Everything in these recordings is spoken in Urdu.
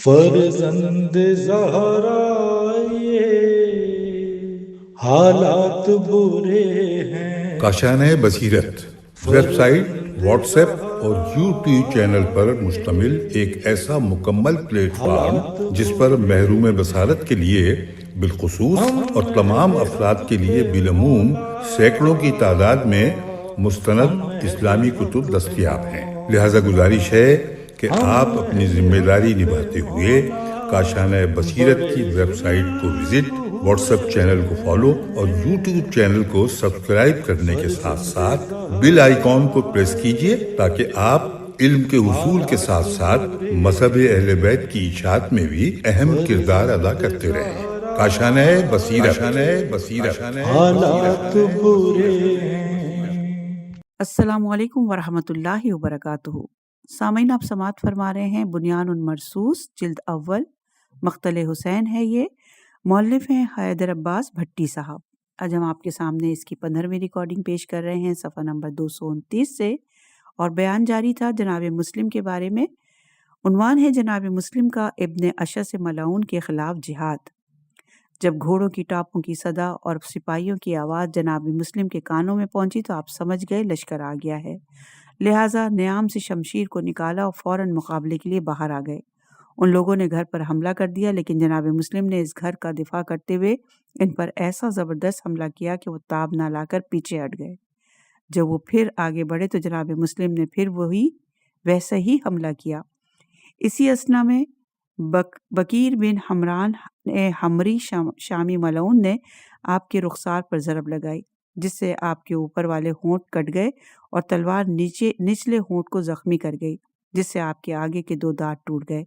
فرزند زہرا یہ حالات برے ہیں۔ کاشانۂ بصیرت ویب سائٹ، واٹس ایپ اور یوٹیوب چینل پر مشتمل ایک ایسا مکمل پلیٹ فارم جس پر محروم بصارت کے لیے بالخصوص اور تمام افراد کے لیے بالعموم سینکڑوں کی تعداد میں مستند اسلامی کتب دستیاب ہیں۔ لہذا گزارش ہے کہ آپ اپنی ذمہ داری نبھاتے ہوئے کاشانۂ بصیرت کی ویب سائٹ کو وزٹ، واٹس ایپ چینل کو فالو اور یوٹیوب چینل کو سبسکرائب کرنے کے ساتھ ساتھ بیل آئیکن کو پریس کیجئے تاکہ آپ علم کے حصول کے ساتھ ساتھ مذہب اہل بیت کی اشاعت میں بھی اہم کردار ادا کرتے رہیں۔ کاشانۂ بصیرت۔ حالات برے ہیں۔ السلام علیکم ورحمۃ اللہ وبرکاتہ۔ سامعین، آپ سماعت فرما رہے ہیں بنیان المرصوص جلد اول، مقتل حسین ہے یہ، مؤلف ہیں حیدر عباس بھٹی صاحب۔ آج ہم آپ کے سامنے اس کی 15ویں ریکارڈنگ پیش کر رہے ہیں صفحہ نمبر 229 سے، اور بیان جاری تھا جناب مسلم کے بارے میں۔ عنوان ہے جناب مسلم کا ابن اشعث ملعون کے خلاف جہاد۔ جب گھوڑوں کی ٹاپوں کی صدا اور سپاہیوں کی آواز جناب مسلم کے کانوں میں پہنچی تو آپ سمجھ گئے لشکر آ گیا ہے، لہٰذا نیام سے شمشیر کو نکالا اور فوراً مقابلے کے لیے باہر آ گئے۔ ان لوگوں نے گھر پر حملہ کر دیا، لیکن جناب مسلم نے اس گھر کا دفاع کرتے ہوئے ان پر ایسا زبردست حملہ کیا کہ وہ تاب نہ لا کر پیچھے ہٹ گئے۔ جب وہ پھر آگے بڑھے تو جناب مسلم نے پھر ویسا ہی حملہ کیا۔ اسی اثنا میں بکیر بن حمران حمری شامی ملعون نے آپ کے رخسار پر ضرب لگائی، جس سے آپ کے اوپر والے ہونٹ کٹ گئے اور تلوار نچلے ہونٹ کو زخمی کر گئی، جس سے آپ کے آگے کے 2 دانت ٹوٹ گئے۔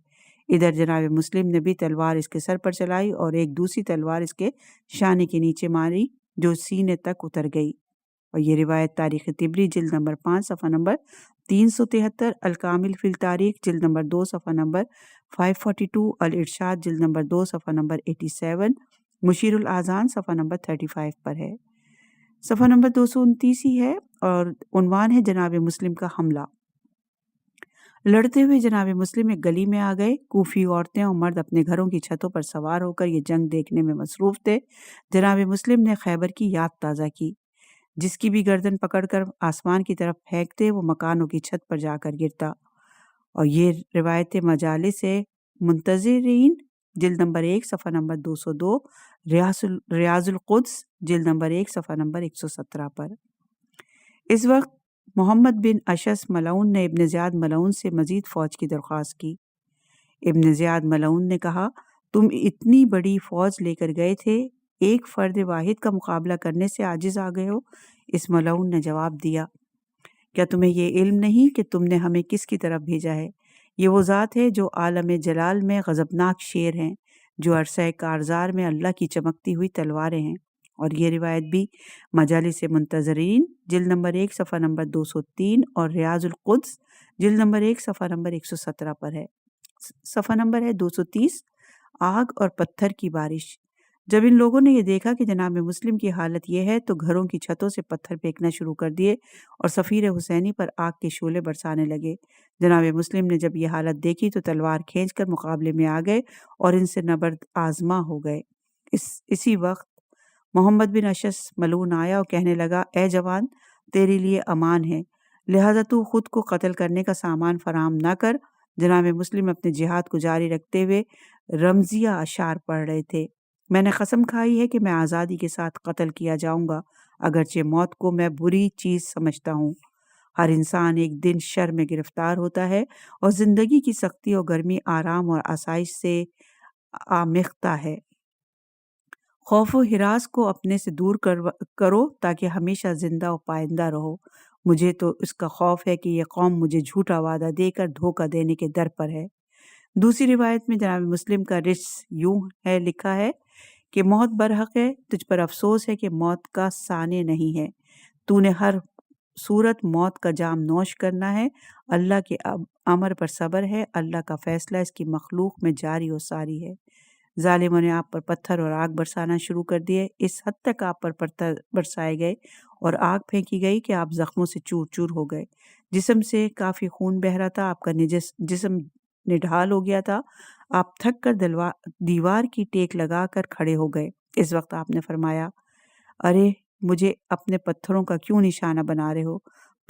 ادھر جناب مسلم نے بھی تلوار اس کے سر پر چلائی اور ایک دوسری تلوار اس کے شانے کے نیچے ماری جو سینے تک اتر گئی۔ اور یہ روایت تاریخ طبری جلد نمبر 5 صفحہ نمبر 373، الکامل فی التاریخ جلد نمبر 2 صفحہ نمبر 542، الارشاد جلد نمبر 2 صفحہ نمبر 87، مشیر الاذان صفحہ نمبر 35 پر ہے۔ صفحہ نمبر 229 ہی ہے اور عنوان ہے جناب مسلم کا حملہ۔ لڑتے ہوئے جناب مسلم ایک گلی میں آ گئے۔ کوفی عورتیں اور مرد اپنے گھروں کی چھتوں پر سوار ہو کر یہ جنگ دیکھنے میں مصروف تھے۔ جناب مسلم نے خیبر کی یاد تازہ کی۔ جس کی بھی گردن پکڑ کر آسمان کی طرف پھینکتے وہ مکانوں کی چھت پر جا کر گرتا۔ اور یہ روایت مجالس منتظرین جلد نمبر 1 صفحہ نمبر 202، ریاض القدس جلد نمبر 1 صفحہ نمبر 117 پر۔ اس وقت محمد بن اشعث ملعون نے ابن زیاد ملعون سے مزید فوج کی درخواست کی۔ ابن زیاد ملعون نے کہا، تم اتنی بڑی فوج لے کر گئے تھے، ایک فرد واحد کا مقابلہ کرنے سے عاجز آ گئے ہو؟ اس ملعون نے جواب دیا، کیا تمہیں یہ علم نہیں کہ تم نے ہمیں کس کی طرف بھیجا ہے؟ یہ وہ ذات ہے جو عالم جلال میں غضبناک شیر ہیں، جو عرصہ کارزار میں اللہ کی چمکتی ہوئی تلواریں ہیں۔ اور یہ روایت بھی مجالس منتظرین جلد نمبر 1 صفحہ نمبر 203 اور ریاض القدس جلد نمبر 1 صفحہ نمبر 117 پر ہے۔ صفحہ نمبر ہے 230، آگ اور پتھر کی بارش۔ جب ان لوگوں نے یہ دیکھا کہ جناب مسلم کی حالت یہ ہے تو گھروں کی چھتوں سے پتھر پھینکنا شروع کر دیے اور سفیر حسینی پر آگ کے شعلے برسانے لگے۔ جناب مسلم نے جب یہ حالت دیکھی تو تلوار کھینچ کر مقابلے میں آ گئے اور ان سے نبرد آزما ہو گئے۔ اسی وقت محمد بن اشعث ملعون آیا اور کہنے لگا، اے جوان، تیرے لیے امان ہے، لہذا تو خود کو قتل کرنے کا سامان فراہم نہ کر۔ جناب مسلم اپنے جہاد کو جاری رکھتے ہوئے رمزیہ اشعار پڑھ رہے تھے۔ میں نے قسم کھائی ہے کہ میں آزادی کے ساتھ قتل کیا جاؤں گا، اگرچہ موت کو میں بری چیز سمجھتا ہوں۔ ہر انسان ایک دن شر میں گرفتار ہوتا ہے اور زندگی کی سختی اور گرمی آرام اور آسائش سے آمیختہ ہے۔ خوف و ہراس کو اپنے سے دور کرو تاکہ ہمیشہ زندہ و پائندہ رہو۔ مجھے تو اس کا خوف ہے کہ یہ قوم مجھے جھوٹا وعدہ دے کر دھوکہ دینے کے در پر ہے۔ دوسری روایت میں جناب مسلم کا رچ یوں ہے لکھا ہے کہ موت برحق ہے، تجھ پر افسوس ہے کہ موت کا سانے نہیں ہے، تو نے ہر صورت موت کا جام نوش کرنا ہے۔ اللہ کے امر پر صبر ہے، اللہ کا فیصلہ اس کی مخلوق میں جاری و ساری ہے۔ ظالموں نے آپ پر پتھر اور آگ برسانا شروع کر دیے، اس حد تک آپ پر پتھر برسائے گئے اور آگ پھینکی گئی کہ آپ زخموں سے چور چور ہو گئے۔ جسم سے کافی خون بہہ رہا تھا، آپ کا جسم نڈھال ہو گیا تھا، آپ تھک کر دیوار کی ٹیک لگا کر کھڑے ہو گئے۔ اس وقت آپ نے فرمایا، ارے مجھے اپنے پتھروں کا کیوں نشانہ بنا رہے ہو؟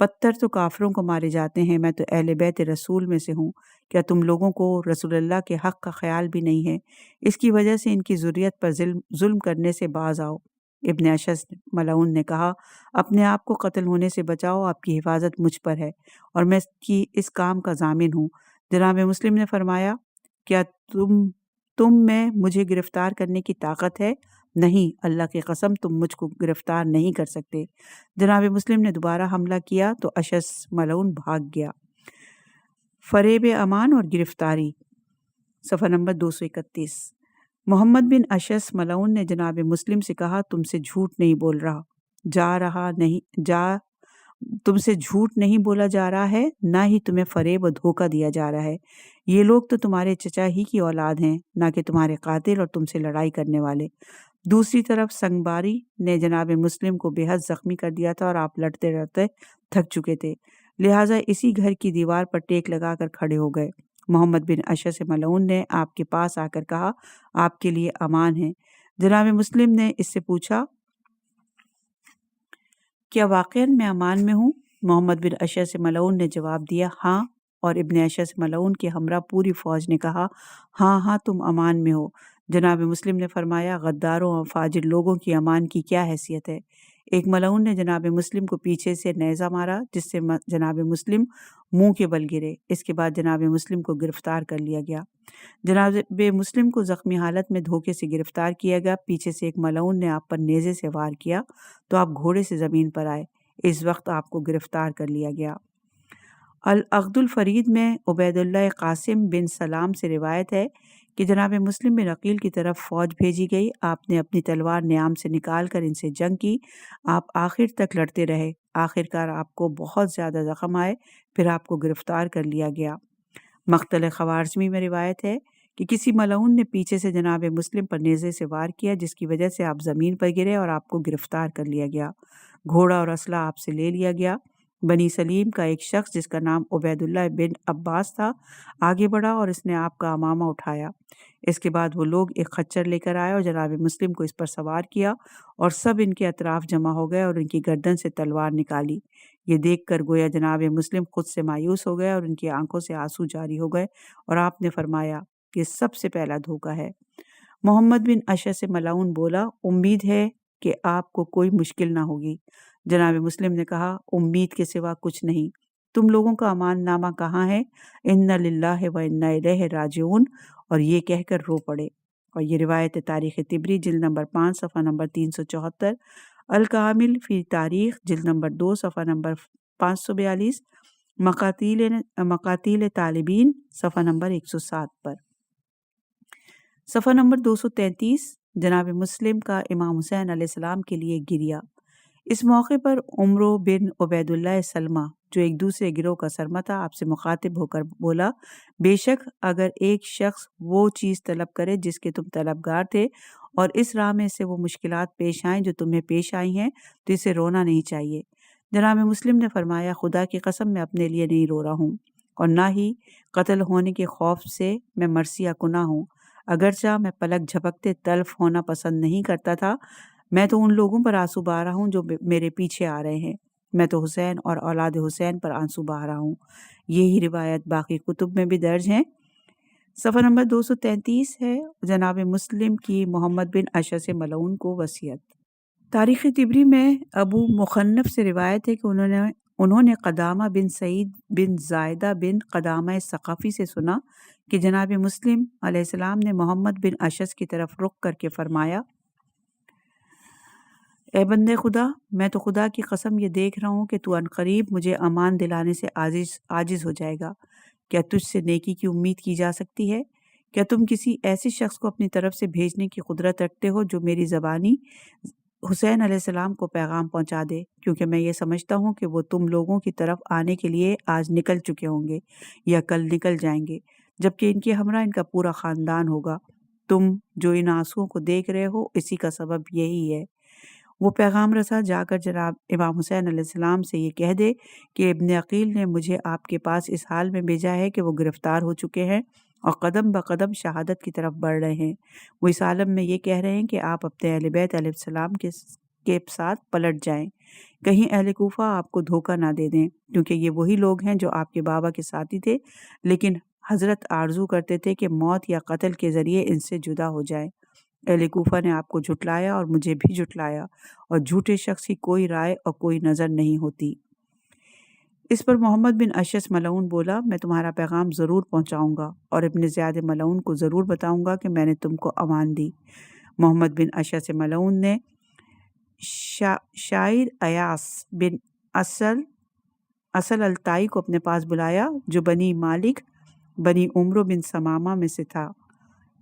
پتھر تو کافروں کو مارے جاتے ہیں، میں تو اہل بیت رسول میں سے ہوں۔ کیا تم لوگوں کو رسول اللہ کے حق کا خیال بھی نہیں ہے؟ اس کی وجہ سے ان کی ذریت پر ظلم کرنے سے باز آؤ۔ ابن اشعث ملعون نے کہا، اپنے آپ کو قتل ہونے سے بچاؤ، آپ کی حفاظت مجھ پر ہے اور میں اس کام کا ضامن ہوں۔ جناب مسلم نے فرمایا، کیا تم میں مجھے گرفتار کرنے کی طاقت ہے؟ نہیں، اللہ کی قسم تم مجھ کو گرفتار نہیں کر سکتے۔ جناب مسلم نے دوبارہ حملہ کیا تو اشعث ملعون بھاگ گیا۔ فریب امان اور گرفتاری، صفحہ نمبر 231۔ محمد بن اشعث ملعون نے جناب مسلم سے کہا، تم سے جھوٹ نہیں بولا جا رہا ہے، نہ ہی تمہیں فریب و دھوکہ دیا جا رہا ہے۔ یہ لوگ تو تمہارے چچا ہی کی اولاد ہیں، نہ کہ تمہارے قاتل اور تم سے لڑائی کرنے والے۔ دوسری طرف سنگباری نے جناب مسلم کو بے حد زخمی کر دیا تھا اور آپ لڑتے لڑتے تھک چکے تھے، لہٰذا اسی گھر کی دیوار پر ٹیک لگا کر کھڑے ہو گئے۔ محمد بن اشعث ملعون نے آپ کے پاس آ کر کہا، آپ کے لیے امان ہے۔ جناب مسلم نے اس سے پوچھا، کیا واقعاً میں امان میں ہوں؟ محمد بن اشعث ملعون نے جواب دیا، ہاں، اور ابن اشعث ملعون کے ہمراہ پوری فوج نے کہا، ہاں تم امان میں ہو۔ جناب مسلم نے فرمایا، غداروں اور فاجر لوگوں کی امان کی کیا حیثیت ہے؟ ایک ملعون نے جناب مسلم کو پیچھے سے نیزہ مارا، جس سے جناب مسلم منہ کے بل گرے۔ اس کے بعد جناب مسلم کو گرفتار کر لیا گیا۔ جناب مسلم کو زخمی حالت میں دھوکے سے گرفتار کیا گیا۔ پیچھے سے ایک ملعون نے آپ پر نیزے سے وار کیا تو آپ گھوڑے سے زمین پر آئے۔ اس وقت آپ کو گرفتار کر لیا گیا۔ العقد الفرید میں عبید اللہ قاسم بن سلام سے روایت ہے کہ جناب مسلم بن عقیل کی طرف فوج بھیجی گئی۔ آپ نے اپنی تلوار نیام سے نکال کر ان سے جنگ کی۔ آپ آخر تک لڑتے رہے، آخر کار آپ کو بہت زیادہ زخم آئے، پھر آپ کو گرفتار کر لیا گیا۔ مقتل خوارزمی میں روایت ہے کہ کسی ملعون نے پیچھے سے جناب مسلم پر نیزے سے وار کیا، جس کی وجہ سے آپ زمین پر گرے اور آپ کو گرفتار کر لیا گیا۔ گھوڑا اور اسلحہ آپ سے لے لیا گیا۔ بنی سلیم کا ایک شخص جس کا نام عبید اللہ بن عباس تھا آگے بڑھا اور اس نے آپ کا عمامہ اٹھایا۔ اس کے بعد وہ لوگ ایک خچر لے کر آئے اور جناب مسلم کو اس پر سوار کیا اور سب ان کے اطراف جمع ہو گئے اور ان کی گردن سے تلوار نکالی۔ یہ دیکھ کر گویا جناب مسلم خود سے مایوس ہو گئے اور ان کی آنکھوں سے آنسو جاری ہو گئے اور آپ نے فرمایا، یہ سب سے پہلا دھوکہ ہے۔ محمد بن اشعث ملعون بولا، امید ہے کہ آپ کو کوئی مشکل نہ ہوگی۔ جناب مسلم نے کہا، امید کے سوا کچھ نہیں۔ تم لوگوں کا امان نامہ کہاں ہے؟ انا للہ و انا الیہ راجعون، اور یہ کہہ کر رو پڑے۔ اور یہ روایت تاریخ طبری جلد نمبر 5 صفحہ نمبر 374، الکامل فی تاریخ جلد نمبر 2 صفحہ نمبر 542، مقاتیل طالبین صفحہ نمبر 107 پر۔ صفحہ نمبر 233، جناب مسلم کا امام حسین علیہ السلام کے لیے گریہ۔ اس موقع پر عمرو بن عبید اللہ سلمہ، جو ایک دوسرے گروہ کا سرما تھا، آپ سے مخاطب ہو کر بولا، بے شک اگر ایک شخص وہ چیز طلب کرے جس کے تم طلبگار تھے اور اس راہ میں سے وہ مشکلات پیش آئیں جو تمہیں پیش آئی ہیں تو اسے رونا نہیں چاہیے۔ جناب مسلم نے فرمایا، خدا کی قسم میں اپنے لیے نہیں رو رہا ہوں اور نہ ہی قتل ہونے کے خوف سے میں مرثیہ کنا ہوں، اگرچہ میں پلک جھپکتے تلف ہونا پسند نہیں کرتا تھا۔ میں تو ان لوگوں پر آنسو بہا رہا ہوں جو میرے پیچھے آ رہے ہیں، میں تو حسین اور اولاد حسین پر آنسو بہا رہا ہوں۔ یہی روایت باقی کتب میں بھی درج ہیں۔ صفحہ نمبر 233 ہے جناب مسلم کی محمد بن اشعث ملعون کو وصیت۔ تاریخ طبری میں ابو مخنف سے روایت ہے کہ انہوں نے قدامہ بن سعید بن زائدہ بن قدامہ ثقفی سے سنا کہ جناب مسلم علیہ السلام نے محمد بن اشعث کی طرف رخ کر کے فرمایا، اے بندے خدا، میں تو خدا کی قسم یہ دیکھ رہا ہوں کہ تو عنقریب مجھے امان دلانے سے عاجز ہو جائے گا۔ کیا تجھ سے نیکی کی امید کی جا سکتی ہے؟ کیا تم کسی ایسے شخص کو اپنی طرف سے بھیجنے کی قدرت رکھتے ہو جو میری زبانی حسین علیہ السلام کو پیغام پہنچا دے؟ کیونکہ میں یہ سمجھتا ہوں کہ وہ تم لوگوں کی طرف آنے کے لیے آج نکل چکے ہوں گے یا کل نکل جائیں گے، جبکہ ان کے ہمراہ ان کا پورا خاندان ہوگا۔ تم جو ان آنسوؤں کو دیکھ رہے ہو، اسی کا سبب یہی ہے۔ وہ پیغام رسا جا کر جناب امام حسین علیہ السلام سے یہ کہہ دے کہ ابن عقیل نے مجھے آپ کے پاس اس حال میں بھیجا ہے کہ وہ گرفتار ہو چکے ہیں اور قدم بقدم شہادت کی طرف بڑھ رہے ہیں۔ وہ اس عالم میں یہ کہہ رہے ہیں کہ آپ اپنے اہل بیت علیہ السلام کے ساتھ پلٹ جائیں، کہیں اہل کوفہ آپ کو دھوکہ نہ دے دیں، کیونکہ یہ وہی لوگ ہیں جو آپ کے بابا کے ساتھی تھے، لیکن حضرت آرزو کرتے تھے کہ موت یا قتل کے ذریعے ان سے جدا ہو جائیں۔ اہل کوفہ نے آپ کو جھٹلایا اور مجھے بھی جھٹلایا، اور جھوٹے شخص کی کوئی رائے اور کوئی نظر نہیں ہوتی۔ اس پر محمد بن اشعث ملعون بولا، میں تمہارا پیغام ضرور پہنچاؤں گا اور ابن زیاد ملعون کو ضرور بتاؤں گا کہ میں نے تم کو امان دی۔ محمد بن اشعث ملعون نے شاعر ایاس بن اصل التائی کو اپنے پاس بلایا، جو بنی مالک بنی عمرو بن سمامہ میں سے تھا۔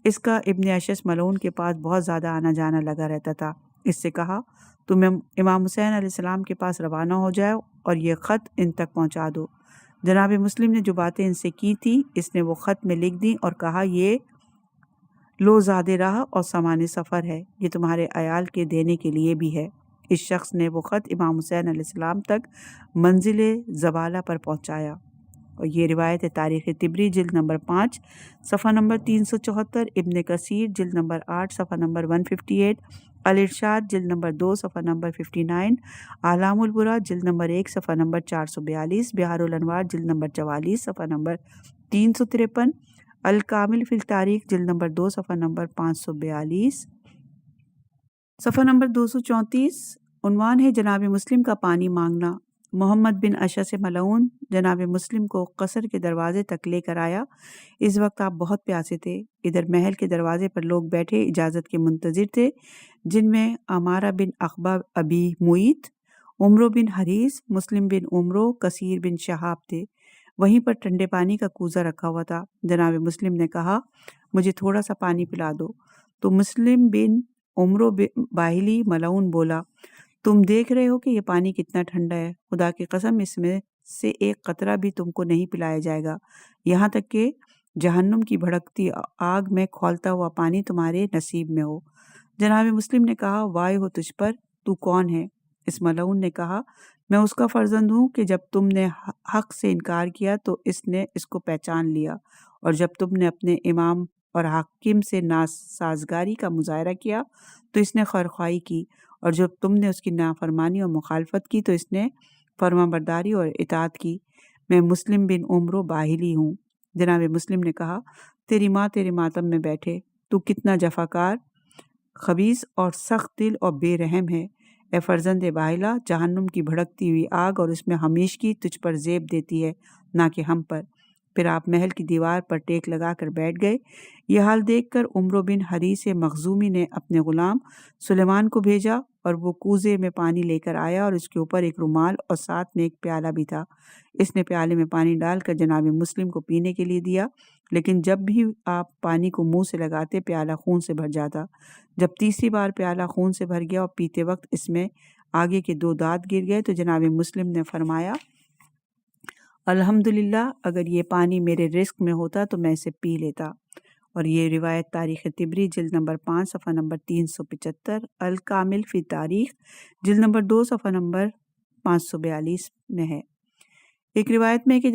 اس کا ابن اشعث ملعون کے پاس بہت زیادہ آنا جانا لگا رہتا تھا۔ اس سے کہا، تم امام حسین علیہ السلام کے پاس روانہ ہو جاؤ اور یہ خط ان تک پہنچا دو۔ جناب مسلم نے جو باتیں ان سے کی تھی اس نے وہ خط میں لکھ دی اور کہا، یہ لو زاد راہ اور سامان سفر ہے، یہ تمہارے عیال کے دینے کے لیے بھی ہے۔ اس شخص نے وہ خط امام حسین علیہ السلام تک منزل زبالہ پر پہنچایا۔ اور یہ روایت تاریخ طبری جلد نمبر 5 صفحہ نمبر 374، ابن کثیر جلد نمبر 8 صفحہ نمبر 158، الارشاد جلد نمبر 2 صفحہ نمبر 59، اعلام البرا جلد نمبر 1 صفحہ نمبر 442، بہار الانوار جلد نمبر 44 صفحہ نمبر 353، الکامل فی التاریخ جلد نمبر 2 صفحہ نمبر 542، صفحہ نمبر 234۔ عنوان ہے جناب مسلم کا پانی مانگنا۔ محمد بن اشعث ملعون جناب مسلم کو قصر کے دروازے تک لے کر آیا۔ اس وقت آپ بہت پیاسے تھے۔ ادھر محل کے دروازے پر لوگ بیٹھے اجازت کے منتظر تھے، جن میں عمارہ بن عقبہ ابی معیط، عمرو بن حریث، مسلم بن عمرو، کثیر بن شہاب تھے۔ وہیں پر ٹھنڈے پانی کا کوزہ رکھا ہوا تھا۔ جناب مسلم نے کہا، مجھے تھوڑا سا پانی پلا دو۔ تو مسلم بن عمرو باہلی ملعون بولا، تم دیکھ رہے ہو کہ یہ پانی کتنا ٹھنڈا ہے، خدا کی قسم اس میں سے ایک قطرہ بھی تم کو نہیں پلایا جائے گا، یہاں تک کہ جہنم کی بھڑکتی آگ میں کھولتا ہوا پانی تمہارے نصیب میں ہو۔ جناب مسلم نے کہا، وائے ہو تجھ پر، تو کون ہے؟ اس ملعون نے کہا، میں اس کا فرزند ہوں کہ جب تم نے حق سے انکار کیا تو اس نے اس کو پہچان لیا، اور جب تم نے اپنے امام اور حاکم سے ناسازگاری کا مظاہرہ کیا تو اس نے خیرخواہی کی، اور جب تم نے اس کی نافرمانی اور مخالفت کی تو اس نے فرما برداری اور اطاعت کی۔ میں مسلم بن عمرو باہلی ہوں۔ جناب مسلم نے کہا، تیری ماں تیرے ماتم میں بیٹھے، تو کتنا جفاکار، خبیث اور سخت دل اور بے رحم ہے۔ اے فرزند باہلا، جہنم کی بھڑکتی ہوئی آگ اور اس میں ہمیشگی تجھ پر زیب دیتی ہے، نہ کہ ہم پر۔ پھر آپ محل کی دیوار پر ٹیک لگا کر بیٹھ گئے۔ یہ حال دیکھ کر عمرو بن حریث مخزومی نے اپنے غلام سلیمان کو بھیجا، اور وہ کوزے میں پانی لے کر آیا، اور اس کے اوپر ایک رومال اور ساتھ میں ایک پیالہ بھی تھا۔ اس نے پیالے میں پانی ڈال کر جناب مسلم کو پینے کے لیے دیا، لیکن جب بھی آپ پانی کو منہ سے لگاتے پیالہ خون سے بھر جاتا۔ جب تیسری بار پیالہ خون سے بھر گیا اور پیتے وقت اس میں آگے کے 2 دانت گر گئے تو جناب مسلم نے فرمایا، الحمدللہ، اگر یہ پانی میرے رزق میں ہوتا تو میں اسے پی لیتا۔ اور یہ روایت تاریخ طبری جلد نمبر 5 صفحہ نمبر 375، الکامل فی تاریخ جلد نمبر 2 صفحہ نمبر 542 میں ہے۔ ایک روایت میں کہ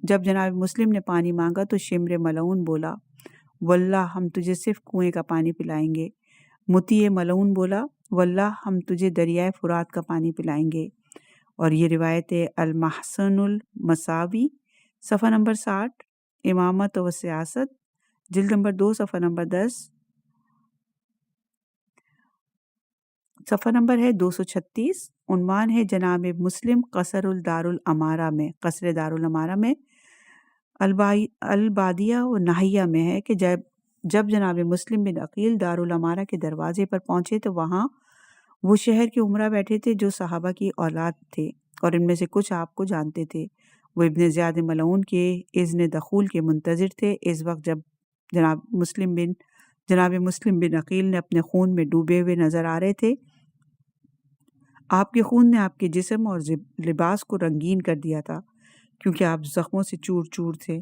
جب جناب مسلم نے پانی مانگا تو شمر ملعون بولا، واللہ ہم تجھے صرف کنویں کا پانی پلائیں گے۔ مطیع ملعون بولا، واللہ ہم تجھے دریائے فرات کا پانی پلائیں گے۔ اور یہ روایت المحسن المساوی صفحہ نمبر 60، امامت و سیاست جلد نمبر 2 صفحہ نمبر 10، صفحہ نمبر ہے 236۔ عنوان ہے جناب مسلم قصر دارالامارہ میں البادیہ و ناحیہ میں ہے کہ جب جناب مسلم بن عقیل دارالامارہ کے دروازے پر پہنچے تو وہاں وہ شہر کے عمرہ بیٹھے تھے جو صحابہ کی اولاد تھے، اور ان میں سے کچھ آپ کو جانتے تھے۔ وہ ابن زیاد ملعون کے اذن دخول کے منتظر تھے۔ اس وقت جب جناب مسلم بن عقیل نے اپنے خون میں ڈوبے ہوئے نظر آ رہے تھے۔ آپ کے خون نے آپ کے جسم اور لباس کو رنگین کر دیا تھا، کیونکہ آپ زخموں سے چور چور تھے۔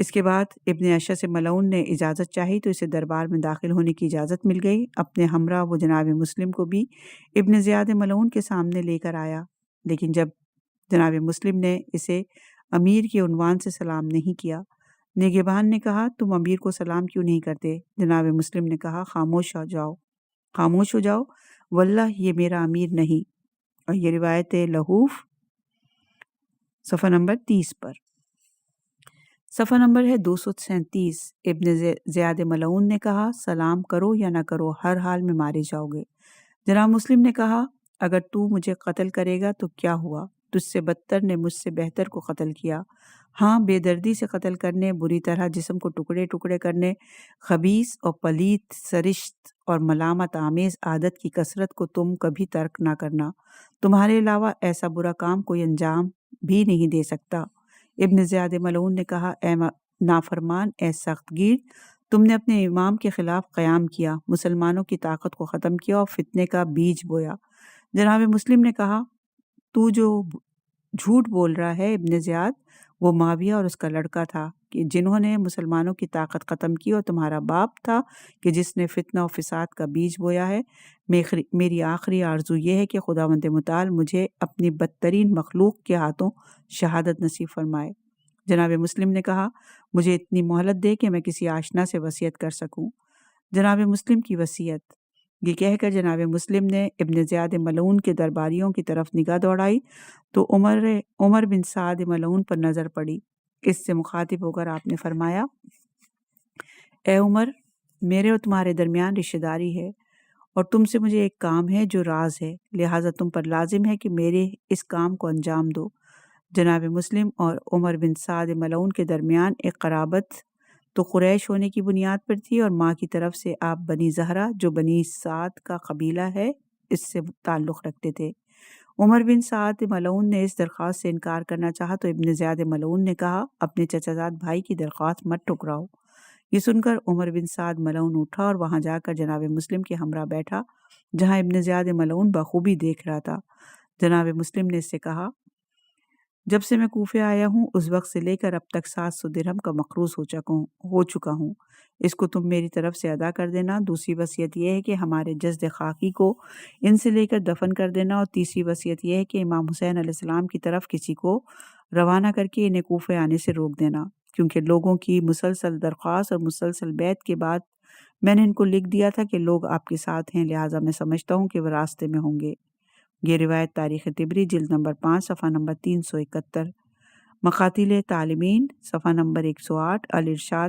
اس کے بعد ابن اشعث ملعون نے اجازت چاہی تو اسے دربار میں داخل ہونے کی اجازت مل گئی۔ اپنے ہمراہ وہ جناب مسلم کو بھی ابن زیاد ملعون کے سامنے لے کر آیا، لیکن جب جناب مسلم نے اسے امیر کے عنوان سے سلام نہیں کیا۔ نگہبان نے کہا تم امیر کو سلام کیوں نہیں کرتے؟ جناب مسلم نے کہا خاموش ہو جاؤ، واللہ یہ میرا امیر نہیں۔ اور یہ روایت لہوف صفحہ نمبر 30 پر۔ صفحہ نمبر ہے 237۔ ابن زیاد ملعون نے کہا سلام کرو یا نہ کرو، ہر حال میں مارے جاؤ گے۔ جناب مسلم نے کہا اگر تو مجھے قتل کرے گا تو کیا ہوا؟ تجھ سے بدتر نے مجھ سے بہتر کو قتل کیا۔ ہاں، بے دردی سے قتل کرنے، بری طرح جسم کو ٹکڑے ٹکڑے کرنے، خبیث اور پلید سرشت اور ملامت آمیز عادت کی کثرت کو تم کبھی ترک نہ کرنا۔ تمہارے علاوہ ایسا برا کام کوئی انجام بھی نہیں دے سکتا۔ ابن زیاد ملعون نے کہا اے نافرمان، اے سخت گیر، تم نے اپنے امام کے خلاف قیام کیا، مسلمانوں کی طاقت کو ختم کیا اور فتنے کا بیج بویا۔ جناب مسلم نے کہا تو جو جھوٹ بول رہا ہے ابن زیاد، وہ معاویہ اور اس کا لڑکا تھا کہ جنہوں نے مسلمانوں کی طاقت ختم کی، اور تمہارا باپ تھا کہ جس نے فتنہ و فساد کا بیج بویا ہے۔ میری آخری آرزو یہ ہے کہ خداوند متعال مجھے اپنی بدترین مخلوق کے ہاتھوں شہادت نصیب فرمائے۔ جناب مسلم نے کہا مجھے اتنی مہلت دے کہ میں کسی آشنا سے وصیت کر سکوں۔ جناب مسلم کی وصیت، یہ کہہ کر جناب مسلم نے ابن زیاد ملعون کے درباریوں کی طرف نگاہ دوڑائی تو عمر بن سعد ملعون پر نظر پڑی۔ اس سے مخاطب ہو کر آپ نے فرمایا اے عمر، میرے اور تمہارے درمیان رشتہ داری ہے اور تم سے مجھے ایک کام ہے جو راز ہے، لہٰذا تم پر لازم ہے کہ میرے اس کام کو انجام دو۔ جناب مسلم اور عمر بن سعد ملعون کے درمیان ایک قرابت تو قریش ہونے کی بنیاد پر تھی، اور ماں کی طرف سے آپ بنی زہرہ جو بنی سعد کا قبیلہ ہے اس سے تعلق رکھتے تھے۔ عمر بن سعد ملعون نے اس درخواست سے انکار کرنا چاہا تو ابن زیاد ملعون نے کہا اپنے چچا زاد بھائی کی درخواست مت ٹھکراؤ۔ یہ سن کر عمر بن سعد ملعون اٹھا اور وہاں جا کر جناب مسلم کے ہمراہ بیٹھا جہاں ابن زیاد ملعون بخوبی دیکھ رہا تھا۔ جناب مسلم نے اس سے کہا جب سے میں کوفے آیا ہوں اس وقت سے لے کر اب تک 700 درہم کا مقروض ہو چکا ہوں، اس کو تم میری طرف سے ادا کر دینا۔ دوسری وصیت یہ ہے کہ ہمارے جسد خاکی کو ان سے لے کر دفن کر دینا، اور تیسری وصیت یہ ہے کہ امام حسین علیہ السلام کی طرف کسی کو روانہ کر کے انہیں کوفے آنے سے روک دینا، کیونکہ لوگوں کی مسلسل درخواست اور مسلسل بیعت کے بعد میں نے ان کو لکھ دیا تھا کہ لوگ آپ کے ساتھ ہیں، لہٰذا میں سمجھتا ہوں کہ وہ راستے میں ہوں گے۔ یہ روایت تاریخ طبری جلد نمبر 5 صفحہ نمبر 371، مقاتل تعلیمین صفحہ نمبر 108، الارشاد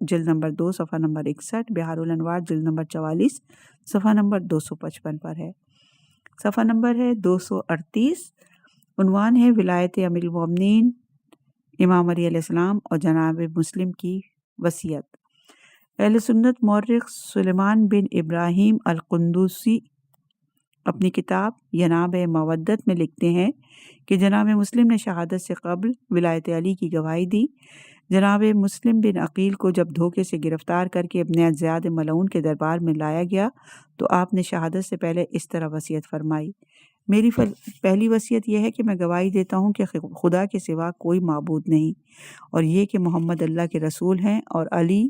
جلد نمبر 2 صفحہ نمبر 61، بہار الانوار جلد نمبر 44 صفحہ نمبر 255 پر ہے۔ صفحہ نمبر ہے 238، عنوان ہے ولایت امیر المومنین امام علی علیہ السلام اور جناب مسلم کی وصیت۔ اہل سنت مورخ سلیمان بن ابراہیم القندوسی اپنی کتاب یناب مودت میں لکھتے ہیں کہ جناب مسلم نے شہادت سے قبل ولایت علی کی گواہی دی۔ جناب مسلم بن عقیل کو جب دھوکے سے گرفتار کر کے ابن زیاد ملعون کے دربار میں لایا گیا تو آپ نے شہادت سے پہلے اس طرح وصیت فرمائی میری پہلی وصیت یہ ہے کہ میں گواہی دیتا ہوں کہ خدا کے سوا کوئی معبود نہیں، اور یہ کہ محمد اللہ کے رسول ہیں اور علی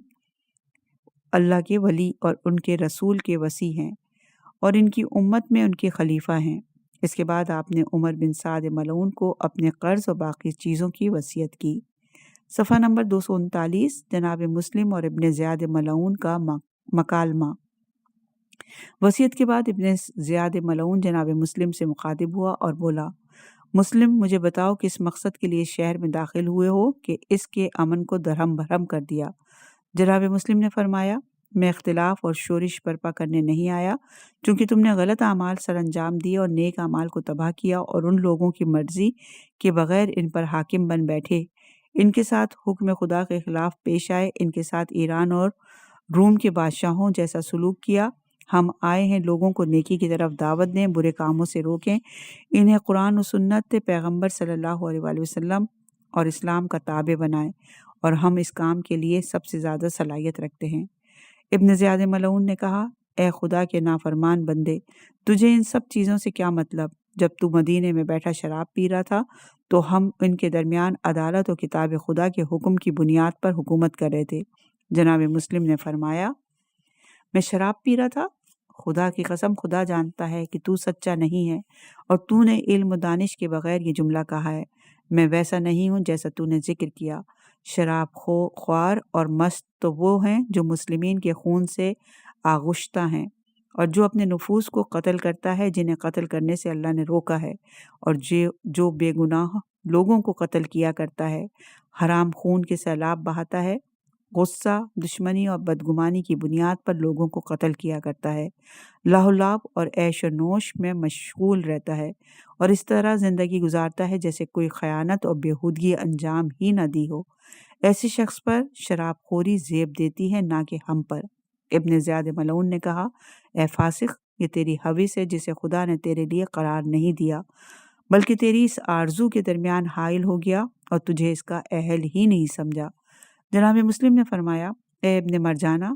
اللہ کے ولی اور ان کے رسول کے وصی ہیں، اور ان کی امت میں ان کے خلیفہ ہیں۔ اس کے بعد آپ نے عمر بن سعد ملعون کو اپنے قرض اور باقی چیزوں کی وصیت کی۔ صفحہ نمبر 239، جناب مسلم اور ابن زیاد ملعون کا مکالمہ۔ وصیت کے بعد ابن زیاد ملعون جناب مسلم سے مخاطب ہوا اور بولا مسلم، مجھے بتاؤ کس مقصد کے لیے شہر میں داخل ہوئے ہو کہ اس کے امن کو درہم بھرہم کر دیا؟ جناب مسلم نے فرمایا میں اختلاف اور شورش برپا کرنے نہیں آیا، چونکہ تم نے غلط اعمال سر انجام دیے اور نیک اعمال کو تباہ کیا اور ان لوگوں کی مرضی کے بغیر ان پر حاکم بن بیٹھے، ان کے ساتھ حکم خدا کے خلاف پیش آئے، ان کے ساتھ ایران اور روم کے بادشاہوں جیسا سلوک کیا۔ ہم آئے ہیں لوگوں کو نیکی کی طرف دعوت دیں، برے کاموں سے روکیں، انہیں قرآن و سنت پیغمبر صلی اللہ علیہ وآلہ وسلم اور اسلام کا تابع بنائیں، اور ہم اس کام کے لیے سب سے زیادہ صلاحیت رکھتے ہیں۔ ابن زیاد ملعون نے کہا اے خدا کے نافرمان بندے، تجھے ان سب چیزوں سے کیا مطلب؟ جب تو مدینے میں بیٹھا شراب پی رہا تھا تو ہم ان کے درمیان عدالت و کتاب خدا کے حکم کی بنیاد پر حکومت کر رہے تھے۔ جناب مسلم نے فرمایا میں شراب پی رہا تھا؟ خدا کی قسم خدا جانتا ہے کہ تو سچا نہیں ہے، اور تو نے علم و دانش کے بغیر یہ جملہ کہا ہے۔ میں ویسا نہیں ہوں جیسا تو نے ذکر کیا۔ شراب خوار اور مست تو وہ ہیں جو مسلمین کے خون سے آغشتہ ہیں، اور جو اپنے نفوس کو قتل کرتا ہے جنہیں قتل کرنے سے اللہ نے روکا ہے، اور جو بے گناہ لوگوں کو قتل کیا کرتا ہے، حرام خون کے سیلاب بہاتا ہے، غصہ، دشمنی اور بدگمانی کی بنیاد پر لوگوں کو قتل کیا کرتا ہے، لاہ و لعب اور عیش و نوش میں مشغول رہتا ہے، اور اس طرح زندگی گزارتا ہے جیسے کوئی خیانت اور بےہودگی انجام ہی نہ دی ہو۔ ایسے شخص پر شراب خوری زیب دیتی ہے، نہ کہ ہم پر۔ ابن زیاد ملعون نے کہا، اے فاسق، یہ تیری حوث ہے جسے خدا نے تیرے لیے قرار نہیں دیا، بلکہ تیری اس آرزو کے درمیان حائل ہو گیا اور تجھے اس کا اہل ہی نہیں سمجھا۔ جناب مسلم نے فرمایا، اے ابن مرجانہ،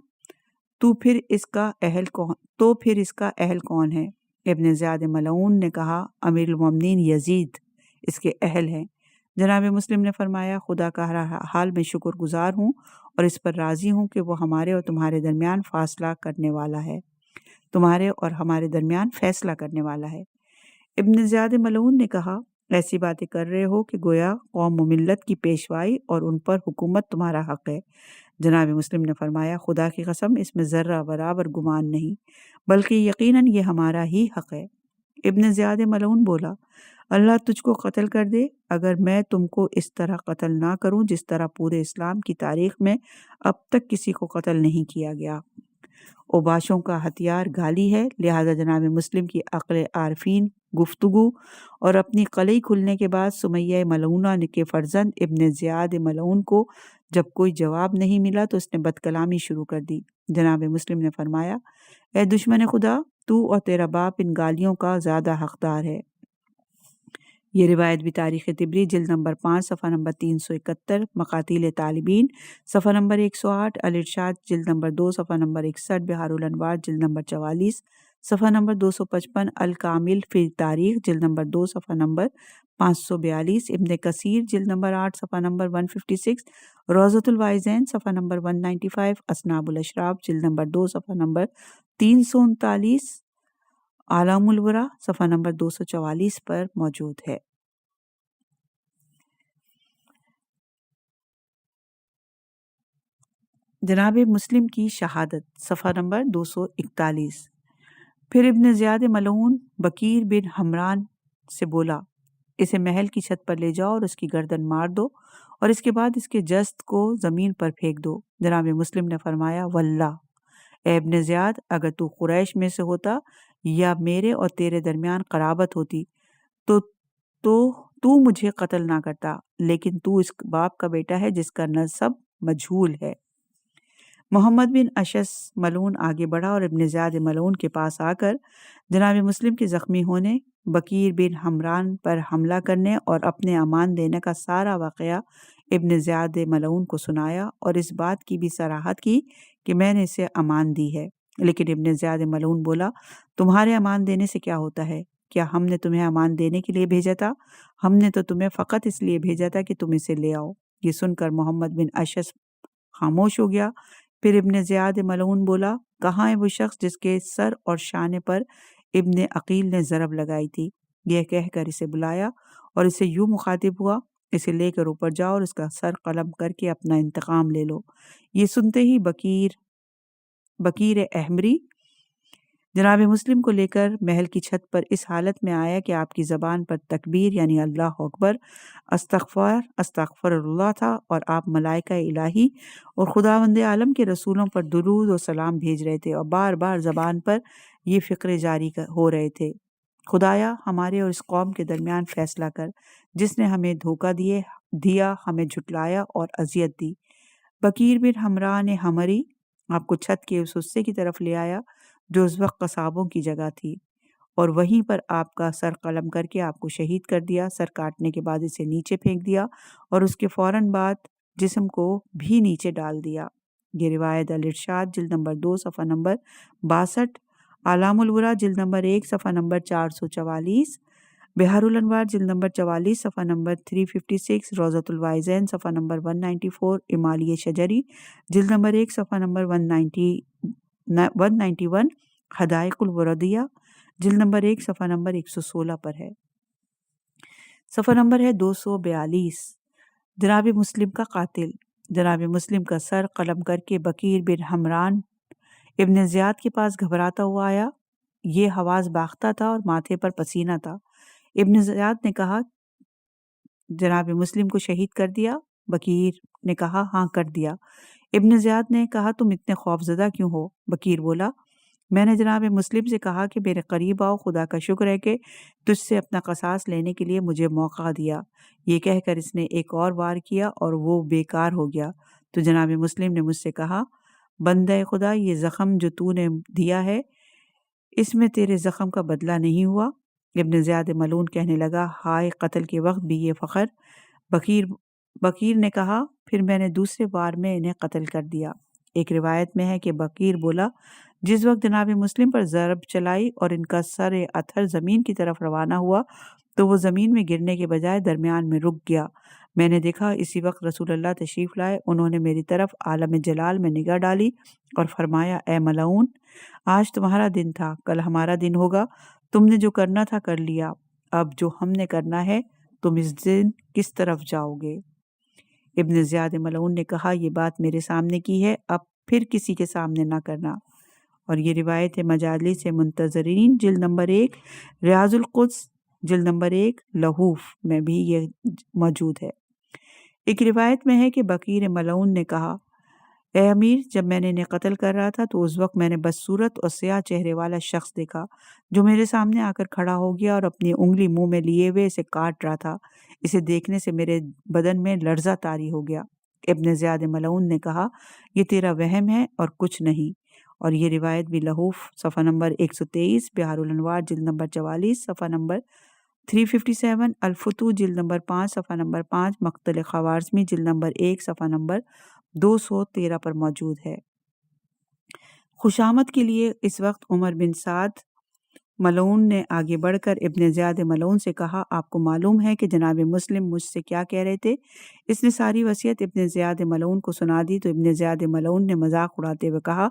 تو پھر اس کا اہل کون ہے؟ ابن زیاد ملعون نے کہا، امیر المومنین یزید اس کے اہل ہیں۔ جناب مسلم نے فرمایا، خدا کا ہر حال میں شکر گزار ہوں اور اس پر راضی ہوں کہ وہ ہمارے اور تمہارے درمیان فیصلہ کرنے والا ہے۔ ابن زیاد ملعون نے کہا، ایسی باتیں کر رہے ہو کہ گویا قوم و ملت کی پیشوائی اور ان پر حکومت تمہارا حق ہے۔ جناب مسلم نے فرمایا، خدا کی قسم، اس میں ذرہ برابر گمان نہیں، بلکہ یقیناً یہ ہمارا ہی حق ہے۔ ابن زیاد ملعون بولا، اللہ تجھ کو قتل کر دے اگر میں تم کو اس طرح قتل نہ کروں جس طرح پورے اسلام کی تاریخ میں اب تک کسی کو قتل نہیں کیا گیا۔ اوباشوں کا ہتھیار گالی ہے، لہذا جناب مسلم کی عقل عارفین گفتگو اور اپنی قلعی کھلنے کے بعد سمیہ ملعونہ کے فرزند ابن زیاد ملعون کو جب کوئی جواب نہیں ملا تو اس نے بد کلامی شروع کر دی۔ جناب مسلم نے فرمایا، اے دشمن خدا، تو اور تیرا باپ ان گالیوں کا زیادہ حقدار ہے۔ یہ روایت بھی تاریخ طبری جلد نمبر 5 صفحہ نمبر 371، مقاتیل طالبین صفحہ نمبر 108، الارشاد جلد نمبر 2 صفحہ نمبر 61، بحار الانوار جلد نمبر 44 صفحہ نمبر 255، الکامل فی تاریخ جلد نمبر 2 صفحہ نمبر 542، ابن کثیر جلد نمبر 8 صفحہ نمبر 156، روضۃ الوائزین صفحہ نمبر 195، اصناب الاشراف جلد نمبر 2 صفحہ نمبر 339، اعلام الورا صفحہ نمبر 244 پر موجود ہے۔ جناب مسلم کی شہادت صفحہ نمبر 241۔ پھر ابن زیاد ملعون بکیر بن حمران سے بولا، اسے محل کی چھت پر لے جاؤ اور اس کی گردن مار دو اور اس کے بعد اس کے جسد کو زمین پر پھینک دو۔ جناب مسلم نے فرمایا، واللہ اے ابن زیاد، اگر تو قریش میں سے ہوتا یا میرے اور تیرے درمیان قرابت ہوتی تو مجھے قتل نہ کرتا، لیکن تو اس باپ کا بیٹا ہے جس کا نسب مجہول ہے۔ محمد بن اشعث ملعون آگے بڑھا اور ابن زیاد ملعون کے پاس آ کر جناب مسلم کے زخمی ہونے، بکیر بن حمران پر حملہ کرنے اور اپنے امان دینے کا سارا واقعہ ابن زیاد ملعون کو سنایا اور اس بات کی بھی صراحت کی کہ میں نے اسے امان دی ہے۔ لیکن ابن زیاد ملعون بولا، تمہارے امان دینے سے کیا ہوتا ہے؟ کیا ہم نے تمہیں امان دینے کے لیے بھیجا تھا؟ ہم نے تو تمہیں فقط اس لیے بھیجا تھا کہ تم اسے لے آؤ۔ یہ سن کر محمد بن اشعث خاموش ہو گیا۔ پھر ابن زیاد ملعون بولا، کہاں ہے وہ شخص جس کے سر اور شانے پر ابن عقیل نے ضرب لگائی تھی؟ یہ کہہ کر اسے بلایا اور اسے یوں مخاطب ہوا، اسے لے کر اوپر جاؤ اور اس کا سر قلم کر کے اپنا انتقام لے لو۔ یہ سنتے ہی بکیر احمری جناب مسلم کو لے کر محل کی چھت پر اس حالت میں آیا کہ آپ کی زبان پر تکبیر یعنی اللہ اکبر، استغفر اللہ تھا، اور آپ ملائکہ الہی اور خداوند عالم کے رسولوں پر درود و سلام بھیج رہے تھے اور بار بار زبان پر یہ فقرے جاری ہو رہے تھے، خدایا ہمارے اور اس قوم کے درمیان فیصلہ کر جس نے ہمیں دھوکہ دیا، ہمیں جھٹلایا اور اذیت دی۔ بکیر بن حمران حمری آپ کو چھت کے اس حصے کی طرف لے آیا جو اس وقت قصابوں کی جگہ تھی، اور وہیں پر آپ کا سر قلم کر کے آپ کو شہید کر دیا۔ سر کاٹنے کے بعد اسے نیچے پھینک دیا اور اس کے فوراً بعد جسم کو بھی نیچے ڈال دیا۔ یہ روایت الارشاد جلد نمبر 2 صفحہ نمبر 62، اعلام الورا جلد نمبر 1 صفحہ نمبر 444، بحار الانوار جلد نمبر 44 صفحہ نمبر 356، روضۃ الوائزین صفحہ نمبر 194، امالی شجری جلد نمبر 1 صفحہ نمبر 191، حدائق الوردیہ جلد نمبر 1 صفحہ نمبر 116 پر ہے۔ صفحہ نمبر ہے 242۔ جناب مسلم کا قاتل۔ جناب مسلم کا سر قلم کر کے بکیر بن حمران ابن زیاد کے پاس گھبراتا ہوا آیا۔ یہ حواس باختہ تھا اور ماتھے پر پسینہ تھا۔ ابن زیاد نے کہا جناب مسلم کو شہید کر دیا؟ بکیر نے کہا ہاں کر دیا۔ ابن زیاد نے کہا تم اتنے خوف زدہ کیوں ہو؟ بکیر بولا میں نے جناب مسلم سے کہا کہ میرے قریب آؤ، خدا کا شکر ہے کہ تجھ سے اپنا قصاص لینے کے لیے مجھے موقع دیا۔ یہ کہہ کر اس نے ایک اور وار کیا اور وہ بیکار ہو گیا۔ تو جناب مسلم نے مجھ سے کہا بندہ خدا، یہ زخم جو تو نے دیا ہے اس میں تیرے زخم کا بدلہ نہیں ہوا؟ ابن زیاد ملعون کہنے لگا ہائے قتل کے وقت بھی یہ فخر۔ بکیر نے کہا پھر میں نے دوسرے وار میں انہیں قتل کر دیا۔ ایک روایت میں ہے کہ بکیر بولا جس وقت جناب مسلم پر ضرب چلائی اور ان کا سر اتھر زمین کی طرف روانہ ہوا تو وہ زمین میں گرنے کے بجائے درمیان میں رک گیا۔ میں نے دیکھا اسی وقت رسول اللہ تشریف لائے، انہوں نے میری طرف عالم جلال میں نگاہ ڈالی اور فرمایا اے ملعون، آج تمہارا دن تھا، کل ہمارا دن ہوگا، تم نے جو کرنا تھا کر لیا، اب جو ہم نے کرنا ہے تم اس دن کس طرف جاؤ گے؟ ابن زیاد ملعون نے کہا یہ بات میرے سامنے کی ہے، اب پھر کسی کے سامنے نہ کرنا۔ اور یہ روایت مجالس منتظرین جلد نمبر 1، ریاض القدس جلد نمبر 1 لہوف میں بھی یہ موجود ہے۔ ایک روایت میں ہے کہ بکیر ملعون نے کہا اے امیر، جب میں نے انہیں قتل کر رہا تھا تو اس وقت میں نے بدصورت اور سیاہ چہرے والا شخص دیکھا جو میرے سامنے آ کر کھڑا ہو گیا اور اپنی انگلی منہ میں لیے ہوئے اسے کاٹ رہا تھا۔ اسے دیکھنے سے میرے بدن میں لرزہ طاری ہو گیا۔ ابن زیاد ملعون نے کہا یہ تیرا وہم ہے اور کچھ نہیں۔ اور یہ روایت بھی لہوف صفحہ نمبر 123، بحار الانوار جلد نمبر 44 صفحہ نمبر 357، الفتوح جلد نمبر 5 صفحہ نمبر 5، مقتل خوارزمی جلد نمبر 1 صفحہ نمبر 213 پر موجود ہے۔ خوشامد کے لیے اس وقت عمر بن سعد ملعون نے آگے بڑھ کر ابن زیاد ملعون سے کہا آپ کو معلوم ہے کہ جناب مسلم مجھ سے کیا کہہ رہے تھے؟ اس نے ساری وصیت ابن زیاد ملعون کو سنا دی تو ابن زیاد ملعون نے مذاق اڑاتے ہوئے کہا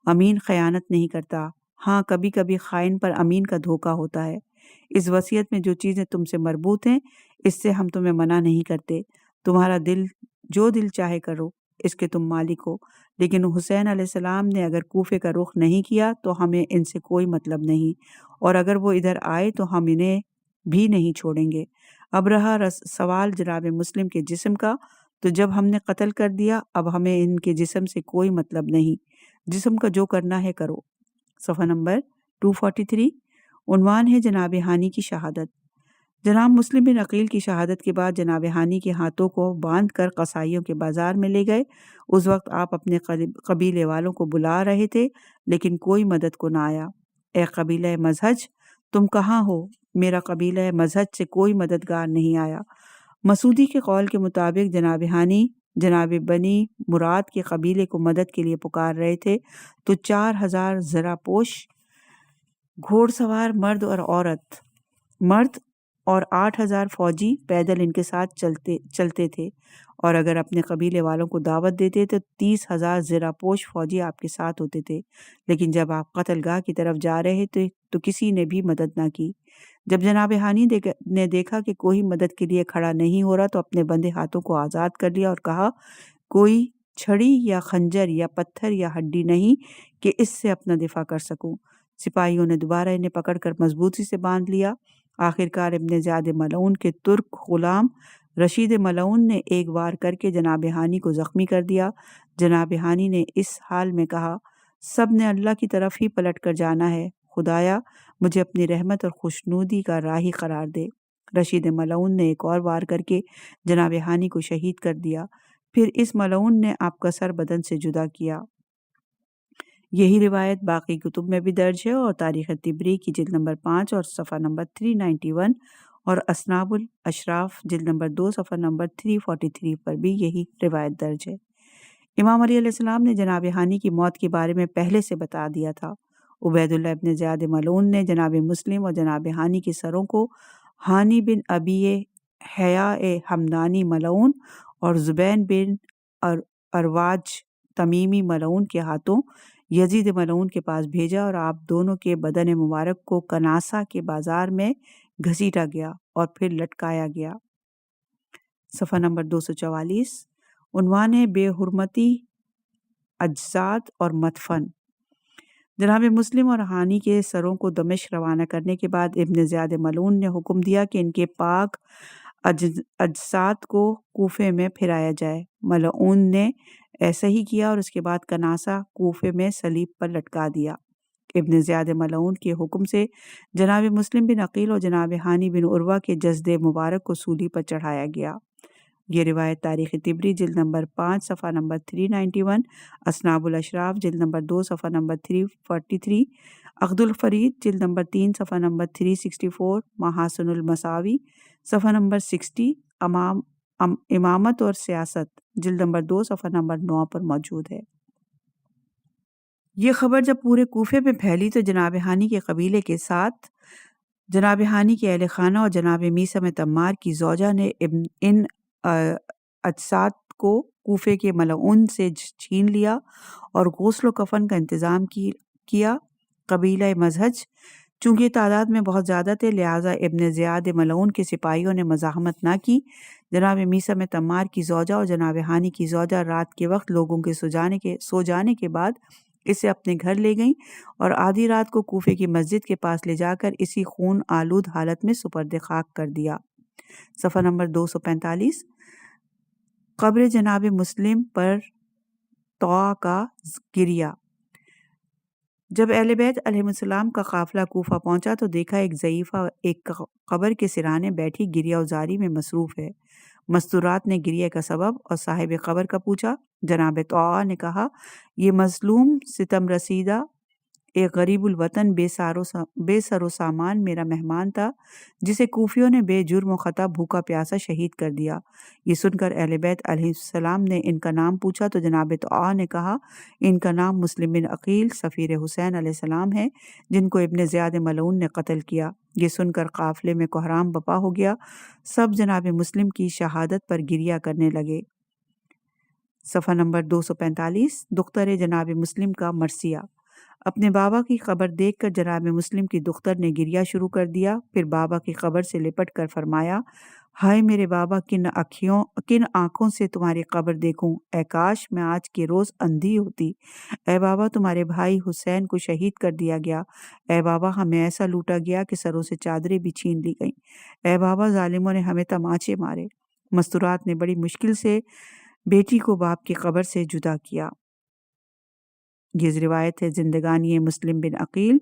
امین خیانت نہیں کرتا، ہاں کبھی کبھی خائن پر امین کا دھوکہ ہوتا ہے۔ اس وصیت میں جو چیزیں تم سے مربوط ہیں اس سے ہم تمہیں منع نہیں کرتے، تمہارا دل جو دل چاہے کرو، اس کے تم مالک ہو، لیکن حسین علیہ السلام نے اگر کوفے کا رخ نہیں کیا تو ہمیں ان سے کوئی مطلب نہیں، اور اگر وہ ادھر آئے تو ہم انہیں بھی نہیں چھوڑیں گے۔ اب رہا سوال جناب مسلم کے جسم کا، تو جب ہم نے قتل کر دیا اب ہمیں ان کے جسم سے کوئی مطلب نہیں، جسم کا جو کرنا ہے کرو۔ صفحہ نمبر 243، عنوان ہے جناب ہانی کی شہادت۔ جناب مسلم بن عقیل کی شہادت کے بعد جناب ہانی کے ہاتھوں کو باندھ کر قصائیوں کے بازار میں لے گئے۔ اس وقت آپ اپنے قبیلے والوں کو بلا رہے تھے لیکن کوئی مدد کو نہ آیا۔ اے قبیلہ مزہج تم کہاں ہو؟ میرا قبیلہ مزہج سے کوئی مددگار نہیں آیا۔ مسعودی کے قول کے مطابق جناب ہانی جناب بنی مراد کے قبیلے کو مدد کے لیے پکار رہے تھے تو 4000 زرہ پوش گھوڑ سوار مرد اور 8000 فوجی پیدل ان کے ساتھ چلتے تھے، اور اگر اپنے قبیلے والوں کو دعوت دیتے تو 30,000 زرہ پوش فوجی آپ کے ساتھ ہوتے تھے، لیکن جب آپ قتل گاہ کی طرف جا رہے تھے تو کسی نے بھی مدد نہ کی۔ جب جناب ہانی نے دیکھا کہ کوئی مدد کے لیے کھڑا نہیں ہو رہا تو اپنے بندے ہاتھوں کو آزاد کر لیا اور کہا کوئی چھڑی یا خنجر یا پتھر یا ہڈی نہیں کہ اس سے اپنا دفاع کر سکوں۔ سپاہیوں نے دوبارہ انہیں پکڑ کر مضبوطی سے باندھ لیا۔ آخرکار ابن زیاد ملعون کے ترک غلام رشید ملعون نے ایک وار کر کے جناب ہانی کو زخمی کر دیا۔ جناب ہانی نے اس حال میں کہا سب نے اللہ کی طرف ہی پلٹ کر جانا ہے، خدایا مجھے اپنی رحمت اور خوشنودی کا راہی قرار دے۔ رشید ملعون نے ایک اور وار کر کے جناب ہانی کو شہید کر دیا۔ پھر اس ملعون نے آپ کا سر بدن سے جدا کیا۔ یہی روایت باقی کتب میں بھی درج ہے، اور تاریخ طبری کی جلد نمبر 5 اور صفحہ نمبر 391 اور اسناب الاشراف جلد نمبر 2 صفحہ نمبر 343 پر بھی یہی روایت درج ہے۔ امام علی علیہ السلام نے جناب ہانی کی موت کے بارے میں پہلے سے بتا دیا تھا۔ عبید اللہ ابن زیاد ملعون نے جناب مسلم اور جناب ہانی کے سروں کو ہانی بن ابی حیا حمدانی ملعون اور زبین بن ارواج تمیمی ملعون کے ہاتھوں یزید ملعون کے پاس بھیجا، اور آپ دونوں کے بدن مبارک کو کناسا کے بازار میں گھسیٹا گیا اور پھر لٹکایا گیا۔ صفحہ نمبر 244، عنوان ہے بے حرمتی اجساد اور مدفن۔ جناب مسلم اور ہانی کے سروں کو دمشق روانہ کرنے کے بعد ابن زیاد ملعون نے حکم دیا کہ ان کے پاک اجساد کو کوفے میں پھرایا جائے۔ ملعون نے ایسا ہی کیا اور اس کے بعد کناسہ کوفے میں صلیب پر لٹکا دیا۔ ابن زیاد ملعون کے حکم سے جناب مسلم بن عقیل اور جناب ہانی بن عروہ کے جسد مبارک کو سولی پر چڑھایا گیا۔ یہ روایت تاریخ طبری جلد نمبر 5 صفحہ نمبر 391، اصناب الاشراف جلد نمبر 2 صفحہ نمبر 343، عقد الفرید جلد نمبر 3 صفحہ نمبر 364، محاسن المساوی صفحہ نمبر 60، امامت اور سیاست جلد نمبر 2 صفحہ نمبر 9 پر موجود ہے۔ یہ خبر جب پورے کوفے میں پھیلی تو جناب ہانی کے قبیلے کے ساتھ جناب ہانی کے اہل خانہ اور جناب میثم تمار کی زوجہ نے ان اجساد کو کوفے کے ملعون سے چھین لیا اور غسل و کفن کا انتظام کیا۔ قبیلہ مزہج چونکہ تعداد میں بہت زیادہ تھے لہٰذا ابن زیاد ملعون کے سپاہیوں نے مزاحمت نہ کی۔ جناب میثم تمار کی زوجہ اور جناب ہانی کی زوجہ رات کے وقت لوگوں کے سو جانے کے بعد اسے اپنے گھر لے گئیں اور آدھی رات کو کوفے کی مسجد کے پاس لے جا کر اسی خون آلود حالت میں سپرد خاک کر دیا۔ صفحہ نمبر 245، قبر جناب مسلم پر طوع کا گریہ۔ جب اہل بیت علیہم السلام کا قافلہ کوفہ پہنچا تو دیکھا ایک ضعیفہ ایک قبر کے سرانے بیٹھی گریہ وزاری میں مصروف ہے۔ مستورات نے گریہ کا سبب اور صاحب قبر کا پوچھا۔ جناب طوع نے کہا، یہ مظلوم ستم رسیدہ ایک غریب الوطن بے سر و سامان میرا مہمان تھا جسے کوفیوں نے بے جرم و خطا بھوکا پیاسا شہید کر دیا۔ یہ سن کر اہل بیت علیہ السلام نے ان کا نام پوچھا تو جناب طوع نے کہا، ان کا نام مسلم بن عقیل سفیر حسین علیہ السلام ہے جن کو ابن زیاد ملعون نے قتل کیا۔ یہ سن کر قافلے میں کوہرام بپا ہو گیا، سب جناب مسلم کی شہادت پر گریہ کرنے لگے۔ صفحہ نمبر 245، دختر جناب مسلم کا مرثیہ۔ اپنے بابا کی قبر دیکھ کر جناب مسلم کی دختر نے گریہ شروع کر دیا، پھر بابا کی قبر سے لپٹ کر فرمایا، ہائے میرے بابا، کن آنکھوں سے تمہاری قبر دیکھوں، اے کاش میں آج کے روز اندھی ہوتی۔ اے بابا، تمہارے بھائی حسین کو شہید کر دیا گیا۔ اے بابا، ہمیں ایسا لوٹا گیا کہ سروں سے چادریں بھی چھین لی گئیں۔ اے بابا، ظالموں نے ہمیں تماچے مارے۔ مستورات نے بڑی مشکل سے بیٹی کو باپ کی قبر سے جدا کیا۔ یہ روایت ہے زندگانی مسلم بن عقیل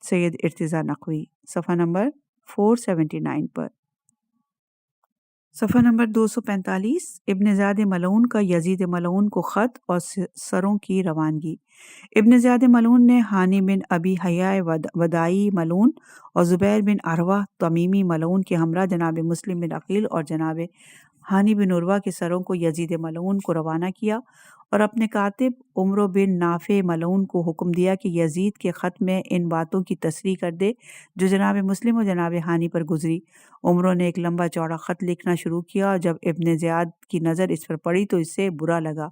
سید ارتضیٰ نقوی، صفحہ نمبر 479 پر۔ صفحہ نمبر 245، ابن زیاد ملعون کا یزید ملعون کو خط اور سروں کی روانگی۔ ابن زیاد ملعون نے ہانی بن ابی حیاء ودائی ملعون اور زبیر بن عروہ تمیمی ملعون کے ہمراہ جناب مسلم بن عقیل اور جناب ہانی بن عروہ کے سروں کو یزید ملعون کو روانہ کیا اور اپنے کاتب عمرو بن نافع ملعون کو حکم دیا کہ یزید کے خط میں ان باتوں کی تصریح کر دے جو جناب مسلم اور جناب ہانی پر گزری۔ عمرو نے ایک لمبا چوڑا خط لکھنا شروع کیا اور جب ابن زیاد کی نظر اس پر پڑی تو اس سے برا لگا۔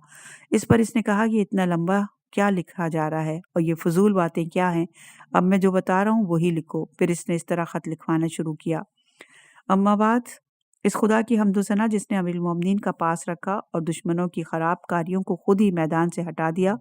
اس پر اس نے کہا کہ اتنا لمبا کیا لکھا جا رہا ہے اور یہ فضول باتیں کیا ہیں، اب میں جو بتا رہا ہوں وہی لکھو۔ پھر اس نے اس طرح خط لکھوانا شروع کیا، اما بعد، اس خدا کی حمد و ثنا جس نے امیر المومنین کا پاس رکھا اور دشمنوں کی خراب کاریوں کو خود ہی میدان سے ہٹا دیا،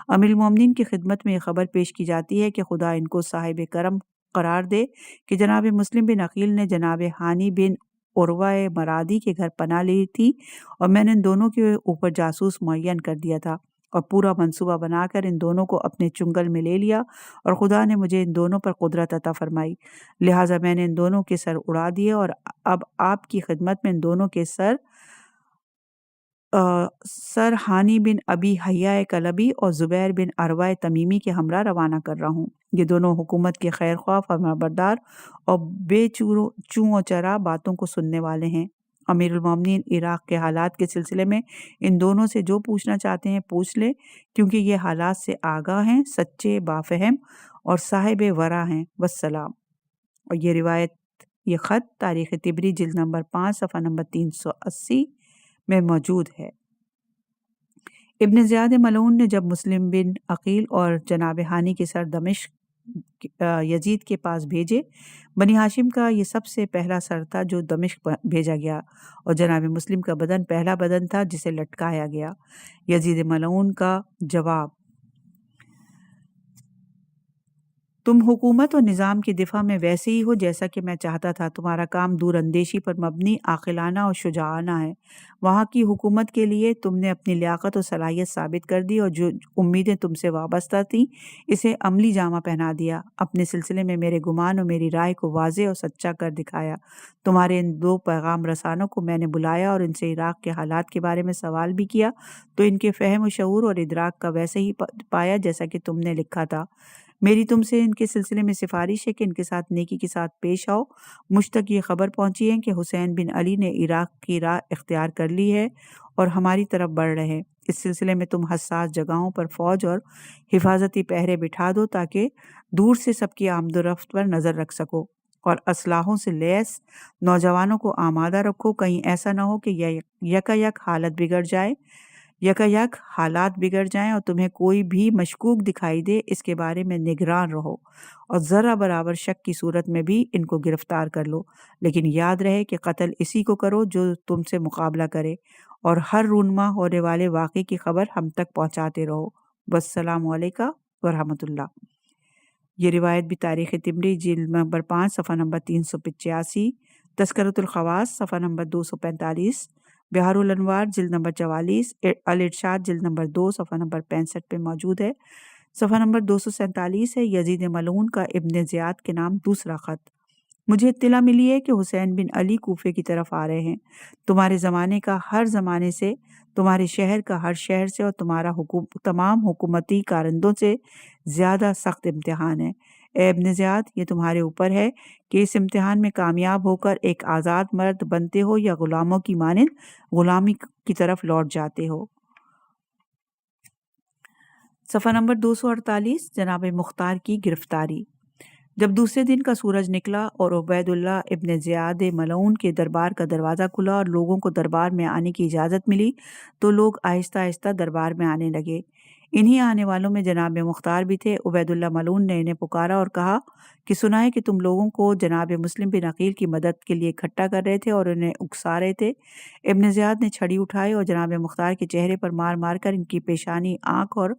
امیر المومنین کی خدمت میں یہ خبر پیش کی جاتی ہے کہ خدا ان کو صاحب کرم قرار دے کہ جناب مسلم بن عقیل نے جناب ہانی بن عروہ مرادی کے گھر پناہ لی تھی اور میں نے ان دونوں کے اوپر جاسوس معین کر دیا تھا اور پورا منصوبہ بنا کر ان دونوں کو اپنے چنگل میں لے لیا اور خدا نے مجھے ان دونوں پر قدرت عطا فرمائی، لہٰذا میں نے ان دونوں کے سر اڑا دیے اور اب آپ کی خدمت میں ان دونوں کے سر ہانی بن ابی حیاء کلبی اور زبیر بن عروہ تمیمی کے ہمراہ روانہ کر رہا ہوں۔ یہ دونوں حکومت کے خیر خواہ، فرمانبردار اور بے چوں و چرا باتوں کو سننے والے ہیں۔ امیر المومنین عراق کے حالات کے سلسلے میں ان دونوں سے جو پوچھنا چاہتے ہیں پوچھ لے، کیونکہ یہ حالات سے آگاہ ہیں، سچے، بافہم اور صاحب ورع ہیں، والسلام۔ اور یہ روایت، یہ خط تاریخ طبری جلد نمبر 5 صفحہ نمبر 380 میں موجود ہے۔ ابن زیاد ملعون نے جب مسلم بن عقیل اور جناب ہانی کے سر دمشق یزید کے پاس بھیجے۔ بنی ہاشم کا یہ سب سے پہلا سر تھا جو دمشق بھیجا گیا، اور جناب مسلم کا بدن پہلا بدن تھا جسے لٹکایا گیا۔ یزید ملعون کا جواب: تم حکومت و نظام کے دفاع میں ویسے ہی ہو جیسا کہ میں چاہتا تھا۔ تمہارا کام دور اندیشی پر مبنی، عاقلانہ اور شجاعانہ ہے۔ وہاں کی حکومت کے لیے تم نے اپنی لیاقت و صلاحیت ثابت کر دی، اور جو امیدیں تم سے وابستہ تھیں اسے عملی جامہ پہنا دیا۔ اپنے سلسلے میں میرے گمان اور میری رائے کو واضح اور سچا کر دکھایا۔ تمہارے ان 2 پیغام رسانوں کو میں نے بلایا اور ان سے عراق کے حالات کے بارے میں سوال بھی کیا، تو ان کے فہم و شعور اور ادراک کا ویسے ہی پایا جیسا کہ تم نے لکھا تھا۔ میری تم سے ان کے سلسلے میں سفارش ہے کہ ان کے ساتھ نیکی کے ساتھ پیش آؤ۔ مجھ تک یہ خبر پہنچی ہے کہ حسین بن علی نے عراق کی راہ اختیار کر لی ہے اور ہماری طرف بڑھ رہے ہیں۔ اس سلسلے میں تم حساس جگہوں پر فوج اور حفاظتی پہرے بٹھا دو تاکہ دور سے سب کی آمد و رفت پر نظر رکھ سکو، اور اسلحوں سے لیس نوجوانوں کو آمادہ رکھو۔ کہیں ایسا نہ ہو کہ یک حالات بگڑ جائیں اور تمہیں کوئی بھی مشکوک دکھائی دے۔ اس کے بارے میں نگران رہو اور ذرہ برابر شک کی صورت میں بھی ان کو گرفتار کر لو، لیکن یاد رہے کہ قتل اسی کو کرو جو تم سے مقابلہ کرے، اور ہر رونما ہونے والے واقعے کی خبر ہم تک پہنچاتے رہو۔ والسلام علیکم ورحمۃ اللہ۔ یہ روایت بھی تاریخ طبری جلد نمبر 5 صفحہ نمبر 385، تذکرۃ الخواص صفحہ نمبر 245، بہار الانوار جلد نمبر 44، الارشاد جلد نمبر 2 صفحہ نمبر 65 پہ موجود ہے۔ صفحہ نمبر 247 ہے یزید ملعون کا ابن زیاد کے نام دوسرا خط۔ مجھے اطلاع ملی ہے کہ حسین بن علی کوفے کی طرف آ رہے ہیں۔ تمہارے زمانے کا ہر زمانے سے، تمہارے شہر کا ہر شہر سے، اور تمام حکومتی کارندوں سے زیادہ سخت امتحان ہے۔ اے ابن زیاد، یہ تمہارے اوپر ہے کہ اس امتحان میں کامیاب ہو کر ایک آزاد مرد بنتے ہو یا غلاموں کی مانند غلامی کی طرف لوٹ جاتے ہو۔ صفحہ نمبر 248، جناب مختار کی گرفتاری۔ جب دوسرے دن کا سورج نکلا اور عبید اللہ ابن زیاد ملعون کے دربار کا دروازہ کھلا اور لوگوں کو دربار میں آنے کی اجازت ملی، تو لوگ آہستہ آہستہ دربار میں آنے لگے۔ انہی آنے والوں میں جناب مختار بھی تھے۔ عبید اللہ ملعون نے انہیں پکارا اور کہا کہ سنا ہے کہ تم لوگوں کو جناب مسلم بن عقیل کی مدد کے لیے اکٹھا کر رہے تھے اور انہیں اکسا رہے تھے۔ ابن زیاد نے چھڑی اٹھائی اور جناب مختار کے چہرے پر مار مار کر ان کی پیشانی، آنکھ اور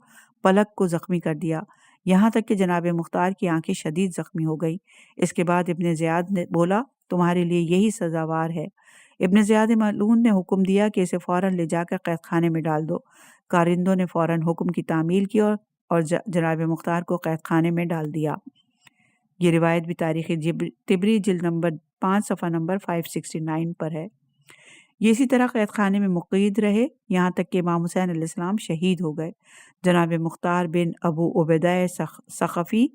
پلک کو زخمی کر دیا، یہاں تک کہ جناب مختار کی آنکھیں شدید زخمی ہو گئیں۔ اس کے بعد ابن زیاد نے بولا، تمہارے لیے یہی سزاوار ہے۔ ابن زیاد ملعون نے حکم دیا کہ اسے فوراً لے جا کر قید خانے میں ڈال دو۔ کارندوں نے فوراً حکم کی تعمیل کی اور جناب مختار کو قید خانے میں ڈال دیا۔ یہ روایت بھی تاریخ طبری جلد نمبر 5 صفحہ نمبر 569 پر ہے۔ یہ اسی طرح قید خانے میں مقید رہے یہاں تک کہ امام حسین علیہ السلام شہید ہو گئے۔ جناب مختار بن ابو عبیدہ ثقفی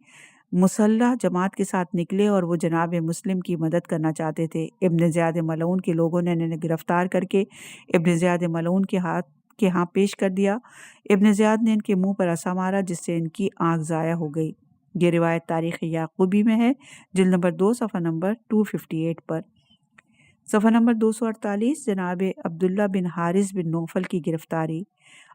مسلح جماعت کے ساتھ نکلے اور وہ جناب مسلم کی مدد کرنا چاہتے تھے۔ ابن زیاد ملعون کے لوگوں نے انہیں گرفتار کر کے ابن زیاد ملعون کے ہاں پیش کر دیا۔ ابن زیاد نے ان کے منہ پر عصا مارا جس سے ان کی آنکھ ضائع ہو گئی۔ یہ روایت تاریخ یعقوبی میں ہے، جلد نمبر 2 صفحہ نمبر 258 پر۔ صفحہ نمبر 248، جناب عبداللہ بن حارث بن نوفل کی گرفتاری۔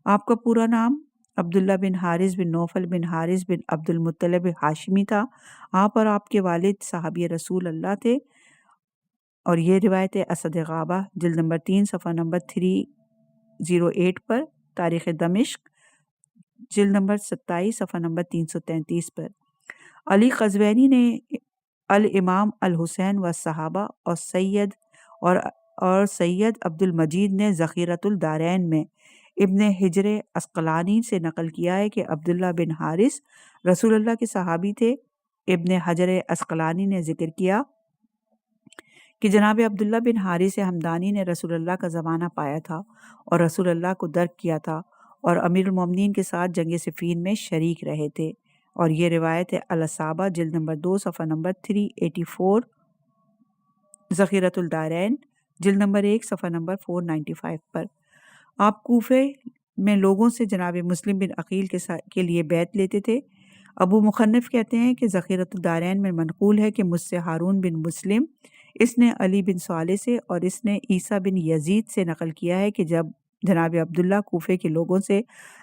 آپ کا پورا نام عبداللہ بن حارث بن نوفل بن حارث بن عبد المطلب ہاشمی تھا۔ آپ اور آپ کے والد صحابی رسول اللہ تھے، اور یہ روایت اسد غابہ جلد نمبر 3 صفحہ نمبر 308 پر، تاریخ دمشق جلد نمبر 27 صفحہ نمبر 333 پر۔ علی قزوینی نے الامام الحسین و صحابہ اور سید عبد المجید نے ذخیرۃ الدارین میں ابن حجر عسقلانی سے نقل کیا ہے کہ عبداللہ بن حارث رسول اللہ کے صحابی تھے۔ ابن حجر عسقلانی نے ذکر کیا کہ جناب عبداللہ بن حارث ہمدانی نے رسول اللہ کا زمانہ پایا تھا اور رسول اللہ کو درک کیا تھا، اور امیر المومنین کے ساتھ جنگ صفین میں شریک رہے تھے، اور یہ روایت الاصابہ جلد نمبر 2 صفحہ نمبر 384، ذخیرۃ الدارین جلد نمبر 1 صفحہ نمبر 495 پر۔ آپ کوفے میں لوگوں سے جناب مسلم بن عقیل کے لیے بیعت لیتے تھے۔ ابو مخنف کہتے ہیں کہ ذخیرۃ الدارین میں منقول ہے کہ مجھ سے ہارون بن مسلم، اس نے علی بن صالح سے اور اس نے عیسیٰ بن یزید سے نقل کیا ہے کہ جب جناب عبداللہ کوفے کے لوگوں سے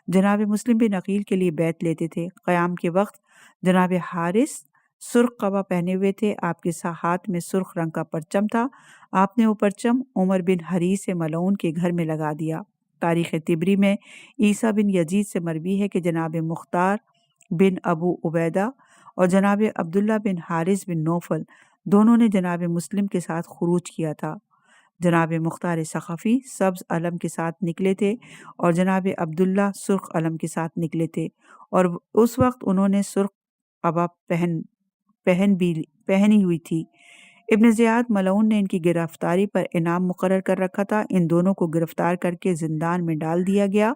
جناب مسلم بن عقیل کے لیے بیعت لیتے تھے، قیام کے وقت جناب حارث سرخ قبا پہنے ہوئے تھے، آپ کے ہاتھ میں سرخ رنگ کا پرچم تھا۔ آپ نے وہ پرچم عمر بن حریث ملعون کے گھر میں لگا دیا۔ تاریخ طبری میں عیسیٰ بن یزید سے مروی ہے کہ جناب مختار بن ابو عبیدہ اور جناب عبداللہ بن حارث بن نوفل دونوں نے جناب مسلم کے ساتھ خروج کیا تھا۔ جناب مختار ثقفی سبز علم کے ساتھ نکلے تھے اور جناب عبداللہ سرخ علم کے ساتھ نکلے تھے، اور اس وقت انہوں نے سرخ قبا پہنی ہوئی تھی۔ ابن زیاد ملعون نے ان کی گرفتاری پر انعام مقرر کر رکھا تھا۔ ان دونوں کو گرفتار کر کے زندان میں ڈال دیا گیا،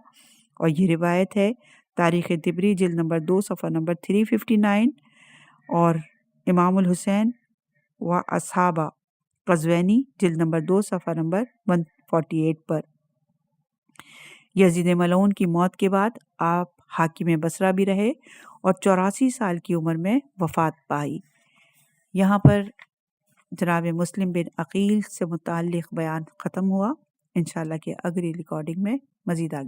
اور یہ روایت ہے تاریخ طبری جلد نمبر 2 صفحہ نمبر 359 اور امام الحسین و اصحابہ قزوینی جلد نمبر 2 صفحہ نمبر 148 پر۔ یزید ملعون کی موت کے بعد آپ حاکم بصرہ بھی رہے اور 84 سال کی عمر میں وفات پائی۔ یہاں پر جناب مسلم بن عقیل سے متعلق بیان ختم ہوا۔ انشاءاللہ کہ اگلی ریکارڈنگ میں مزید آگے